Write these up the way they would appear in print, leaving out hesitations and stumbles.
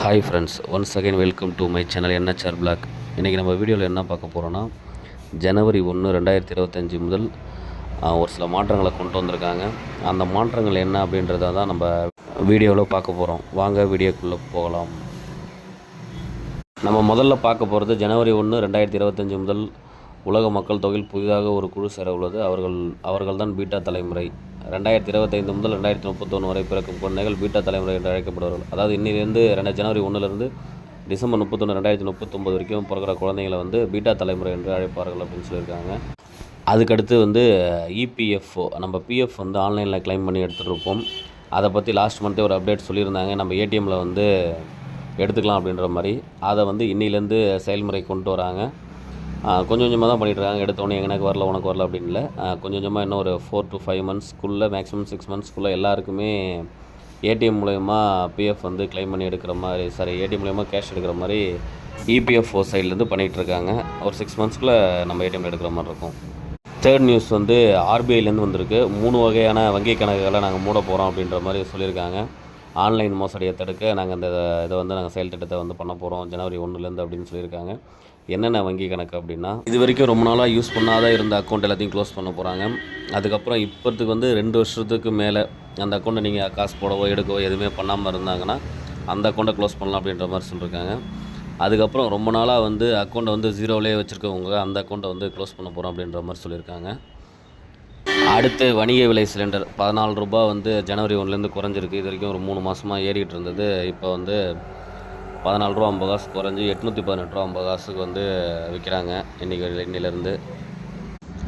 Hi friends, once again welcome to my channel NHR blog. இன்றைக்கி நம்ம வீடியோவில் என்ன பார்க்க போகிறோன்னா, ஜனவரி 1, 2025 முதல் ஒரு சில மாற்றங்களை கொண்டு வந்திருக்காங்க. அந்த மாற்றங்கள் என்ன அப்படின்றத தான் நம்ம வீடியோவில் பார்க்க போகிறோம். வாங்க வீடியோக்குள்ளே போகலாம். நம்ம முதல்ல பார்க்க போகிறது ஜனவரி 1, 2025 முதல் உலக மக்கள் தொகையில் புதிதாக ஒரு குழு சேர உள்ளது. அவர்கள் தான் பீட்டா தலைமுறை. 2025 முதல் 2031 வரை பிறக்கும் குழந்தைகள் பீட்டா தலைமுறை என்று அழைக்கப்படுவார்கள். அதாவது இன்னிலிருந்து ஜனவரி 1லேருந்து டிசம்பர் 31, 2039 வரைக்கும் பிறக்கிற குழந்தைங்களை வந்து பீட்டா தலைமுறை என்று அழைப்பார்கள் அப்படின்னு சொல்லியிருக்காங்க. அதுக்கடுத்து இபிஎஃப்ஓ, நம்ம பிஎஃப் வந்து ஆன்லைனில் கிளைம் பண்ணி எடுத்துகிட்டு இருப்போம். அதை பற்றி லாஸ்ட் மந்த்தே ஒரு அப்டேட் சொல்லியிருந்தாங்க. நம்ம ஏடிஎம்மில் வந்து எடுத்துக்கலாம் அப்படின்ற மாதிரி. அதை வந்து இன்னிலேருந்து செயல்முறை கொண்டு வராங்க. கொஞ்சம் கொஞ்சமாக தான் பண்ணிகிட்ருக்காங்க. எடுத்தோடனே எனக்கு வரல உனக்கு வரல அப்படின்னு இல்லை. கொஞ்சம் கொஞ்சமாக இன்னும் ஒரு 4 to 5 monthsக்குள்ளே, மேக்ஸிமம் 6 monthsக்குள்ளே எல்லாருக்குமே ஏடிஎம் மூலயமா பிஎஃப் வந்து கிளைம் பண்ணி எடுக்கிற மாதிரி, ஏடிஎம் மூலயமா கேஷ் எடுக்கிற மாதிரி இபிஎஃப்ஓ சைட்லேருந்து பண்ணிகிட்ருக்காங்க. ஒரு 6 monthsக்குள்ளே நம்ம ஏடிஎம்மில் எடுக்கிற மாதிரி இருக்கும். தேர்ட் நியூஸ் வந்து ஆர்பிஐலேருந்து வந்திருக்கு. 3 வகையான வங்கி கணக்குகளை நாங்கள் மூட போகிறோம் அப்படின்ற மாதிரி சொல்லியிருக்காங்க. ஆன்லைன் மோசடியை தடுக்க நாங்கள் இதை வந்து நாங்கள் செயல் திட்டத்தை வந்து பண்ண போகிறோம் ஜனவரி 1லேருந்து அப்படின்னு சொல்லியிருக்காங்க. என்னென்ன வங்கி கணக்கு அப்படின்னா, இது வரைக்கும் ரொம்ப நாளாக யூஸ் பண்ணாத இருந்த அக்கௌண்ட் எல்லாத்தையும் க்ளோஸ் பண்ண போகிறாங்க. அதுக்கப்புறம் இப்போத்துக்கு வந்து 2 வருஷத்துக்கு மேலே அந்த அக்கௌண்ட்டை நீங்கள் காசு போடவோ எடுக்கவோ எதுவுமே பண்ணாமல் இருந்தாங்கன்னா அந்த அக்கௌண்ட்டை க்ளோஸ் பண்ணலாம் அப்படின்ற மாதிரி சொல்லியிருக்காங்க. அதுக்கப்புறம் ரொம்ப நாளாக வந்து அக்கௌண்ட்டை வந்து ஜீரோவிலே வச்சுருக்கவங்க அந்த அக்கௌண்ட்டை வந்து க்ளோஸ் பண்ண போகிறோம் அப்படின்ற மாதிரி சொல்லியிருக்காங்க. அடுத்து வணிக விலை சிலிண்டர் 14 ரூபா வந்து ஜனவரி 1லேருந்து குறைஞ்சிருக்கு. இது வரைக்கும் ஒரு 3 மாதமாக ஏறிக்கிட்டு இருந்தது. இப்போ வந்து 14 ரூபா 50 காசு குறைஞ்சி 818 ரூபா 50 காசுக்கு வந்து விற்கிறாங்க இன்னிலேருந்து.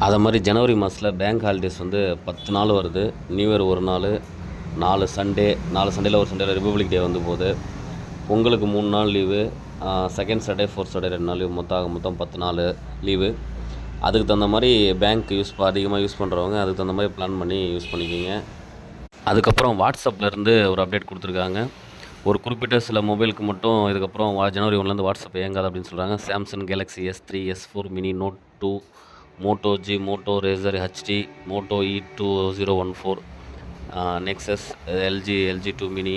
அதை மாதிரி ஜனவரி மாதத்தில் பேங்க் ஹாலிடேஸ் வந்து 10 நாள் வருது. நியூ இயர் ஒரு நாள், 4 சண்டேயில் ஒரு சண்டேயில் ரிப்பப்ளிக் டே வந்து போகுது. பொங்கலுக்கு 3 நாள் leave, second Saturday, fourth Saturday 2 நாள் லீவு, மொத்தம் 10 நாள் லீவு. அதுக்கு தகுந்த மாதிரி பேங்க் அதிகமாக யூஸ் பண்ணுறவங்க அதுக்கு தகுந்த மாதிரி பிளான் பண்ணி யூஸ் பண்ணிக்கிங்க. அதுக்கப்புறம் வாட்ஸ்அப்லேருந்து ஒரு அப்டேட் கொடுத்துருக்காங்க. ஒரு குறிப்பிட்ட சில மொபைலுக்கு மட்டும் இதுக்கப்புறம் ஜனவரி 1லேருந்து வாட்ஸ்அப் இயங்காது அப்படின்னு சொல்கிறாங்க. Samsung Galaxy S3, S4 mini, note 2, Moto G, Moto Razr HD, Moto E2014, Nexus, LG2 mini,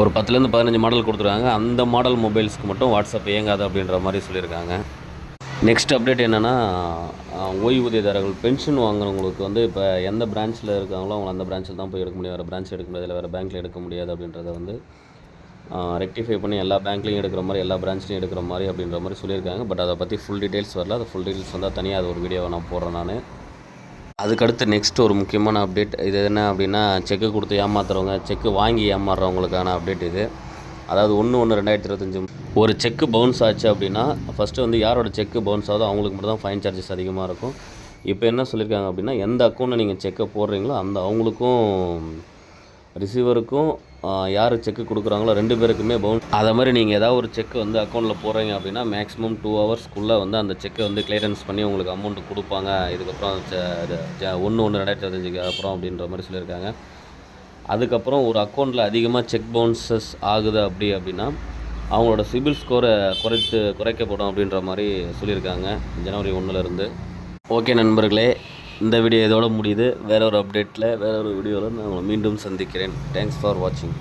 ஒரு 10லேருந்து 15 மாடல் கொடுத்துருக்காங்க. அந்த மாடல் மொபைல்ஸ்க்கு மட்டும் வாட்ஸ்அப் இயங்காது அப்படின்ற மாதிரி சொல்லியிருக்காங்க. நெக்ஸ்ட் அப்டேட் என்னென்னா, ஓய்வூதியதாரர்கள் பென்ஷன் வாங்குறவங்களுக்கு வந்து இப்போ எந்த பிரான்ச்சில் இருக்காங்களோ அவங்க அந்த பிரான்ச்சில் தான் போய் எடுக்க முடியும். வேறு பிரான்ச் எடுக்க முடியாது, இல்லை வேறு பேங்க்கில் எடுக்க முடியாது அப்படின்றத வந்து ரெக்டிஃபை பண்ணி எல்லா பேங்க்லேயும் எடுக்கிற மாதிரி, எல்லா பிரான்ச்லேயும் எடுக்கிற மாதிரி அப்படின்ற மாதிரி சொல்லியிருக்காங்க. பட் அதை பற்றி ஃபுல் டீட்டெயில்ஸ் வரல. அது ஃபுல் டீட்டெயில்ஸ் வந்தால் தனியாக அது ஒரு வீடியோவை நான் போடுறேன் நான். அதுக்கடுத்து நெக்ஸ்ட் ஒரு முக்கியமான அப்டேட். இது என்ன அப்படின்னா, செக்கு கொடுத்து ஏமாத்துறவங்க, செக்கு வாங்கி ஏமாறுறவங்களுக்கான அப்டேட் இது. அதாவது 1/1/2025 ஒரு செக்கு பவுன்ஸ் ஆச்சு அப்படின்னா ஃபஸ்ட்டு வந்து யாரோட செக்கு பவுன்ஸ் ஆகுதோ அவங்களுக்கு மட்டும் தான் ஃபைன் சார்ஜஸ் அதிகமாக இருக்கும். இப்போ என்ன சொல்லியிருக்காங்க அப்படின்னா, எந்த அக்கௌண்ட்டில் நீங்கள் செக்கை போடுறீங்களோ அவங்களுக்கும் ரிசீவருக்கும் யார் செக்கு கொடுக்குறாங்களோ 2 பேருக்குமே பவுன்ஸ். அதை மாதிரி நீங்கள் ஏதாவது ஒரு செக்கு வந்து அக்கௌண்ட்டில் போடுறீங்க அப்படின்னா மேக்ஸிமம் 2 ஹவர்ஸ்க்குள்ளே வந்து அந்த செக்கை வந்து கிளியரன்ஸ் பண்ணி உங்களுக்கு அமௌண்ட்டு கொடுப்பாங்க. இதுக்கப்புறம் 1/1/2025 அப்புறம் அப்படின்ற மாதிரி சொல்லியிருக்காங்க. அதுக்கப்புறம் ஒரு அக்கௌண்ட்டில் அதிகமாக செக் பவுன்சஸ் ஆகுது அப்படின்னா அவங்களோட சிபில் ஸ்கோரை குறைக்கப்படும் அப்படின்ற மாதிரி சொல்லியிருக்காங்க ஜனவரி 1லேருந்து. ஓகே நண்பர்களே, இந்த வீடியோ இதோட முடியுது. வேற ஒரு அப்டேட்டில் வேற ஒரு வீடியோவில் நான் உங்களை மீண்டும் சந்திக்கிறேன். தேங்க்ஸ் ஃபார் வாட்சிங்.